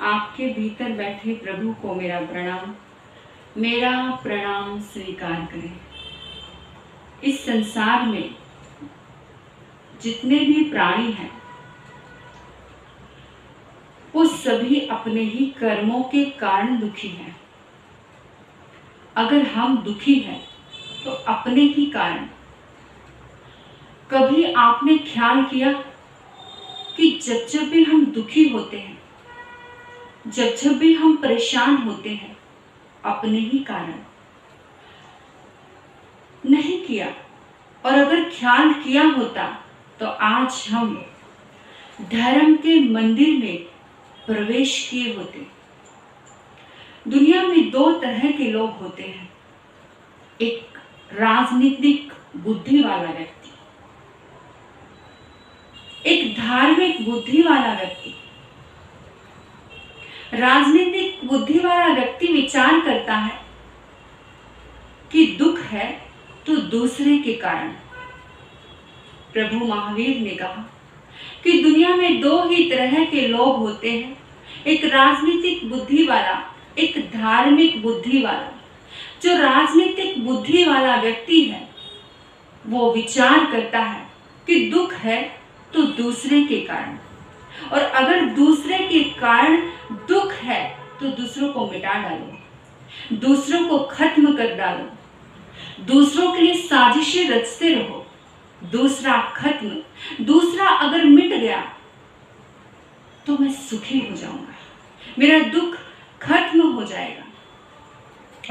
आपके भीतर बैठे प्रभु को मेरा प्रणाम स्वीकार करें। इस संसार में जितने भी प्राणी हैं वो सभी अपने ही कर्मों के कारण दुखी हैं। अगर हम दुखी हैं तो अपने ही कारण। कभी आपने ख्याल किया कि जब भी हम दुखी होते हैं, जब भी हम परेशान होते हैं, अपने ही कारण? नहीं किया। और अगर ख्याल किया होता तो आज हम धर्म के मंदिर में प्रवेश किए होते। दुनिया में दो तरह के लोग होते हैं, एक राजनीतिक बुद्धि वाला व्यक्ति, एक धार्मिक बुद्धि वाला व्यक्ति। राजनीतिक बुद्धि वाला व्यक्ति विचार करता है कि दुख है तो दूसरे के कारण। प्रभु महावीर ने कहा कि दुनिया में दो ही तरह के लोग होते हैं, एक राजनीतिक बुद्धि वाला, एक धार्मिक बुद्धि वाला। जो राजनीतिक बुद्धि वाला व्यक्ति है वो विचार करता है कि दुख है तो दूसरे के कारण, और अगर दूसरे के कारण दुख है तो दूसरों को मिटा डालो, दूसरों को खत्म कर डालो, दूसरों के लिए साजिशें रचते रहो। दूसरा खत्म, दूसरा अगर मिट गया तो मैं सुखी हो जाऊंगा, मेरा दुख खत्म हो जाएगा।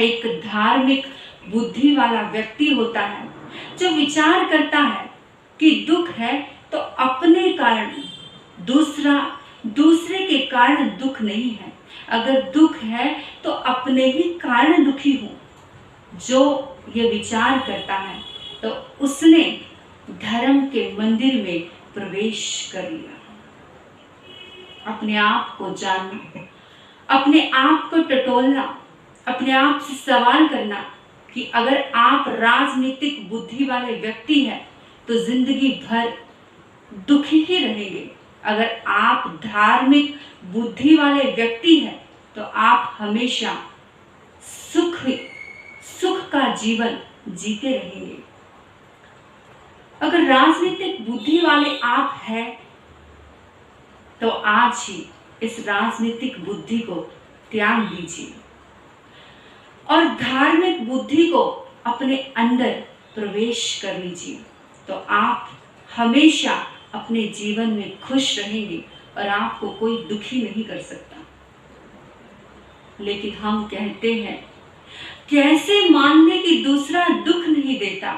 एक धार्मिक बुद्धि वाला व्यक्ति होता है जो विचार करता है कि दुख है तो अपने कारण, दूसरे के कारण दुख नहीं है। अगर दुख है तो अपने ही कारण दुखी हूं। जो ये विचार करता है तो उसने धर्म के मंदिर में प्रवेश कर लिया। अपने आप को जानना, अपने आप को टटोलना, अपने आप से सवाल करना कि अगर आप राजनीतिक बुद्धि वाले व्यक्ति हैं तो जिंदगी भर दुखी ही रहेंगे। अगर आप धार्मिक बुद्धि वाले व्यक्ति हैं तो आप हमेशा सुख का जीवन जीते रहेंगे। अगर राजनीतिक बुद्धि वाले आप हैं तो आज ही इस राजनीतिक बुद्धि को त्याग दीजिए और धार्मिक बुद्धि को अपने अंदर प्रवेश कर लीजिए, तो आप हमेशा अपने जीवन में खुश रहेंगे और आपको कोई दुखी नहीं कर सकता। लेकिन हम कहते हैं, कैसे मान ले कि दूसरा दुख नहीं देता,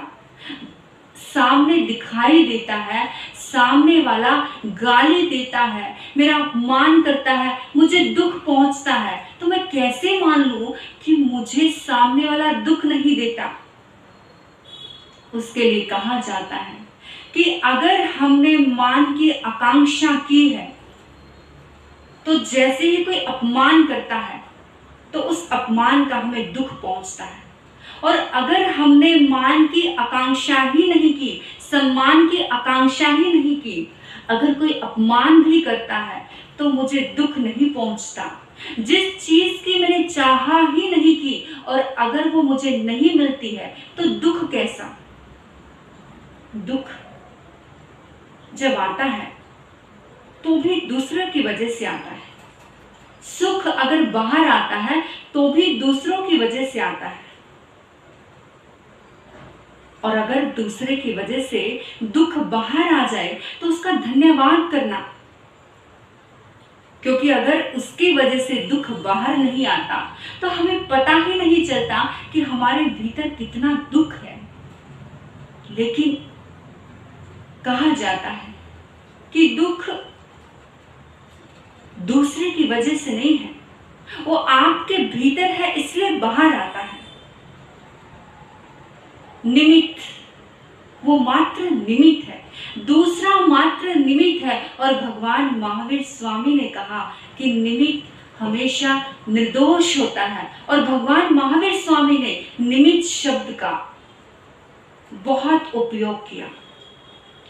सामने दिखाई देता है, सामने वाला गाली देता है, मेरा अपमान करता है, मुझे दुख पहुंचता है, तो मैं कैसे मान लूं कि मुझे सामने वाला दुख नहीं देता। उसके लिए कहा जाता है कि अगर हमने मान की आकांक्षा की है तो जैसे ही कोई अपमान करता है तो उस अपमान का हमें दुख पहुंचता है, और अगर हमने मान की आकांक्षा ही नहीं की, सम्मान की आकांक्षा ही नहीं की, अगर कोई अपमान भी करता है तो मुझे दुख नहीं पहुंचता। जिस चीज की मैंने चाहा ही नहीं की और अगर वो मुझे नहीं मिलती है तो दुख कैसा। दुख जब आता है तो भी दूसरों की वजह से आता है। सुख अगर बाहर आता है तो भी दूसरों की वजह से आता है, और अगर दूसरे की वजह से दुख बाहर आ जाए तो उसका धन्यवाद करना, क्योंकि अगर उसकी वजह से दुख बाहर नहीं आता तो हमें पता ही नहीं चलता कि हमारे भीतर कितना दुख है। लेकिन कहा जाता है कि दुख दूसरे की वजह से नहीं है, वो आपके भीतर है इसलिए बाहर आता है। निमित्त, वो मात्र निमित्त है, दूसरा मात्र निमित्त है। और भगवान महावीर स्वामी ने कहा कि निमित्त हमेशा निर्दोष होता है, और भगवान महावीर स्वामी ने निमित्त शब्द का बहुत उपयोग किया।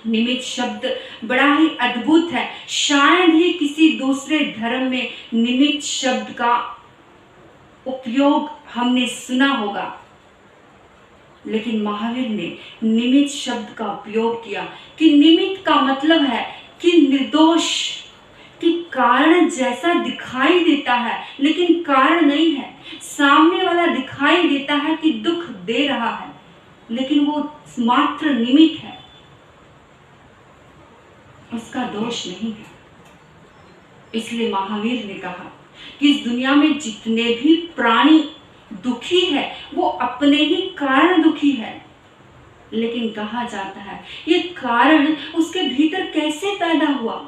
निमित्त शब्द बड़ा ही अद्भुत है। शायद ही किसी दूसरे धर्म में निमित्त शब्द का उपयोग हमने सुना होगा, लेकिन महावीर ने निमित्त शब्द का उपयोग किया कि निमित्त का मतलब है कि निर्दोष, कि कारण जैसा दिखाई देता है लेकिन कारण नहीं है। सामने वाला दिखाई देता है कि दुख दे रहा है, लेकिन वो मात्र निमित्त है, उसका दोष नहीं है। इसलिए महावीर ने कहा कि इस दुनिया में जितने भी प्राणी दुखी है वो अपने ही कारण दुखी है, लेकिन कहा जाता है ये कारण उसके भीतर कैसे पैदा हुआ,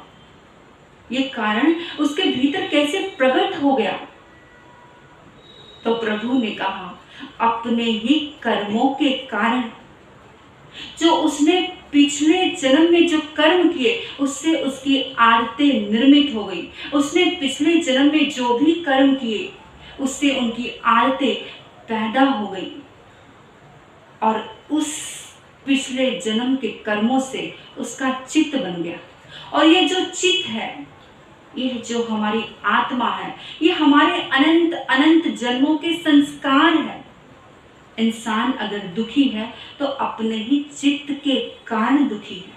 ये कारण उसके भीतर कैसे प्रकट हो गया। तो प्रभु ने कहा अपने ही कर्मों के कारण, जो उसने पिछले जन्म में जो कर्म किए उससे उसकी आदतें निर्मित हो गई। उसने पिछले जन्म में जो भी कर्म किए उससे उनकी आदतें पैदा हो गई, और उस पिछले जन्म के कर्मों से उसका चित्त बन गया। और ये जो चित्त है, ये जो हमारी आत्मा है, ये हमारे अनंत अनंत जन्मों के संस्कार है। इंसान अगर दुखी है तो अपने ही चित्त के कारण दुखी है।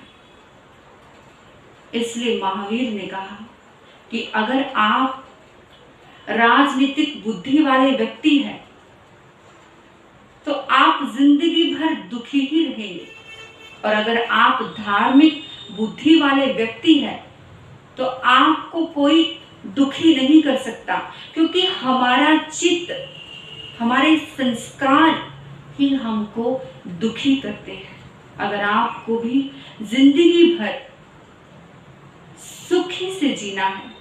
इसलिए महावीर ने कहा कि अगर आप राजनीतिक बुद्धि वाले व्यक्ति हैं तो आप जिंदगी भर दुखी ही रहेंगे, और अगर आप धार्मिक बुद्धि वाले व्यक्ति हैं तो आपको कोई दुखी नहीं कर सकता, क्योंकि हमारा चित्त, हमारे संस्कार ही हमको दुखी करते हैं। अगर आपको भी जिंदगी भर सुखी से जीना है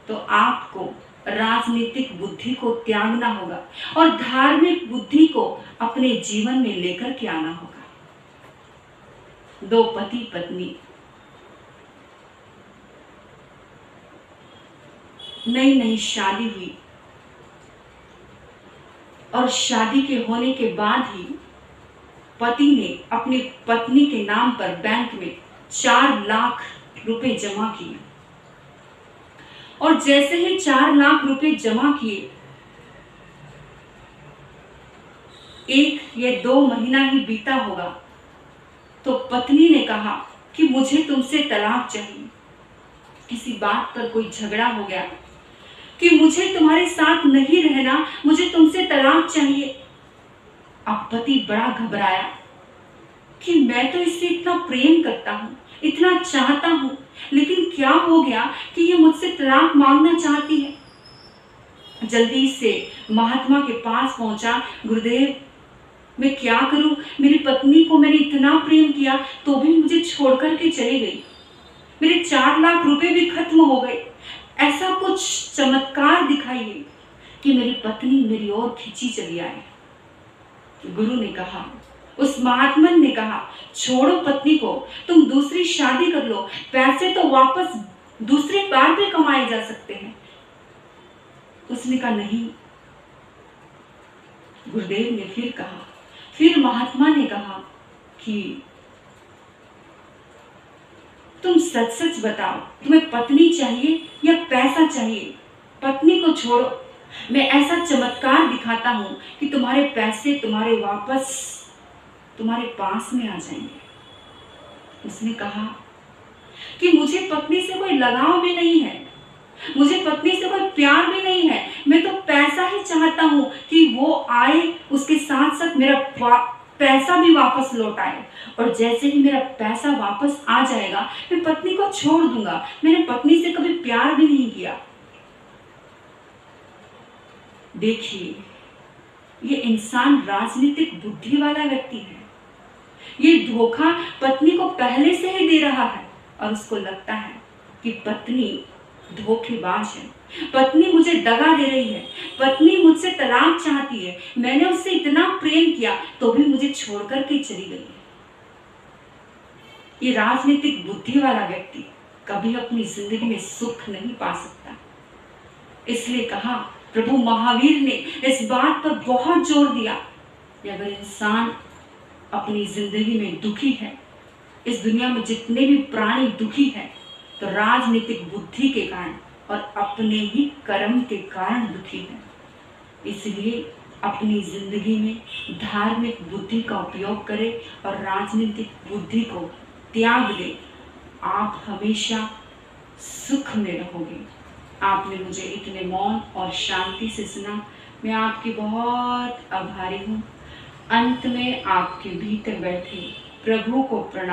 तो आपको राजनीतिक बुद्धि को त्यागना होगा और धार्मिक बुद्धि को अपने जीवन में लेकर के आना होगा। दो पति पत्नी नई नई शादी हुई, और शादी के होने के बाद ही पति ने अपनी पत्नी के नाम पर बैंक में 4 लाख रुपए जमा किए, और जैसे ही 4 लाख रुपए जमा किए, 1 या 2 महीना ही बीता होगा तो पत्नी ने कहा कि मुझे तुमसे तलाक चाहिए। किसी बात पर कोई झगड़ा हो गया कि मुझे तुम्हारे साथ नहीं रहना, मुझे तुमसे तलाक चाहिए। अब पति बड़ा घबराया कि मैं तो इससे इतना प्रेम करता हूँ, इतना चाहता हूँ, लेकिन क्या हो गया कि ये मुझसे तलाक मांगना चाहती है। जल्दी से महात्मा के पास पहुंचा, गुरुदेव मैं क्या करूं, मेरी पत्नी को मैंने इतना प्रेम किया तो भी मुझे छोड़कर के चली गई, मेरे 4 लाख रुपए भी खत्म हो गए, ऐसा कुछ चमत्कार दिखाइए कि मेरी पत्नी मेरी ओर खींची चली आए। गुरु ने कहा, उस महात्मन ने कहा, छोड़ो पत्नी को, तुम दूसरी शादी कर लो, पैसे तो वापस दूसरी बार भी कमाए जा सकते हैं। उसने कहा नहीं। गुरुदेव ने फिर कहा, फिर महात्मा ने कहा कि तुम सच सच बताओ, तुम्हें पत्नी चाहिए या पैसा चाहिए? पत्नी को छोड़ो, मैं ऐसा चमत्कार दिखाता हूं कि तुम्हारे पैसे तुम्हारे वापस तुम्हारे पास में आ जाएंगे। उसने कहा कि मुझे पत्नी से कोई लगाव भी नहीं है, मुझे पत्नी से कोई प्यार भी नहीं है, मैं तो पैसा ही चाहता हूं कि वो आए, उसके साथ साथ मेरा पैसा भी वापस लौट आए, और जैसे ही मेरा पैसा वापस आ जाएगा मैं पत्नी को छोड़ दूंगा। मैंने पत्नी से कभी प्यार भी नहीं किया। देखिए, ये इंसान राजनीतिक बुद्धि वाला व्यक्ति है। ये धोखा पत्नी को पहले से ही दे रहा है, और उसको लगता है कि पत्नी धोखेबाज है, पत्नी मुझे दगा दे रही है, पत्नी मुझसे तलाक चाहती है, मैंने उससे इतना प्रेम किया तो भी मुझे छोड़कर के चली गई है। ये राजनीतिक बुद्धि वाला व्यक्ति कभी अपनी जिंदगी में सुख नहीं पा सकता। इसलिए कहा, प्रभु महावीर ने इस बात पर बहुत जोर दिया कि अगर इंसान अपनी जिंदगी में दुखी है इस दुनिया में जितने भी प्राणी दुखी हैं तो राजनीतिक बुद्धि के कारण और अपने ही कर्म के कारण दुखी हैं। इसलिए अपनी जिंदगी में धार्मिक बुद्धि का उपयोग करें और राजनीतिक बुद्धि को त्याग दें। आप हमेशा सुख में रहोगे। आपने मुझे इतने मौन और शांति से सुना, मैं आपकी बहुत आभारी हूँ। अंत में आपके भीतर बैठे प्रभु को प्रणाम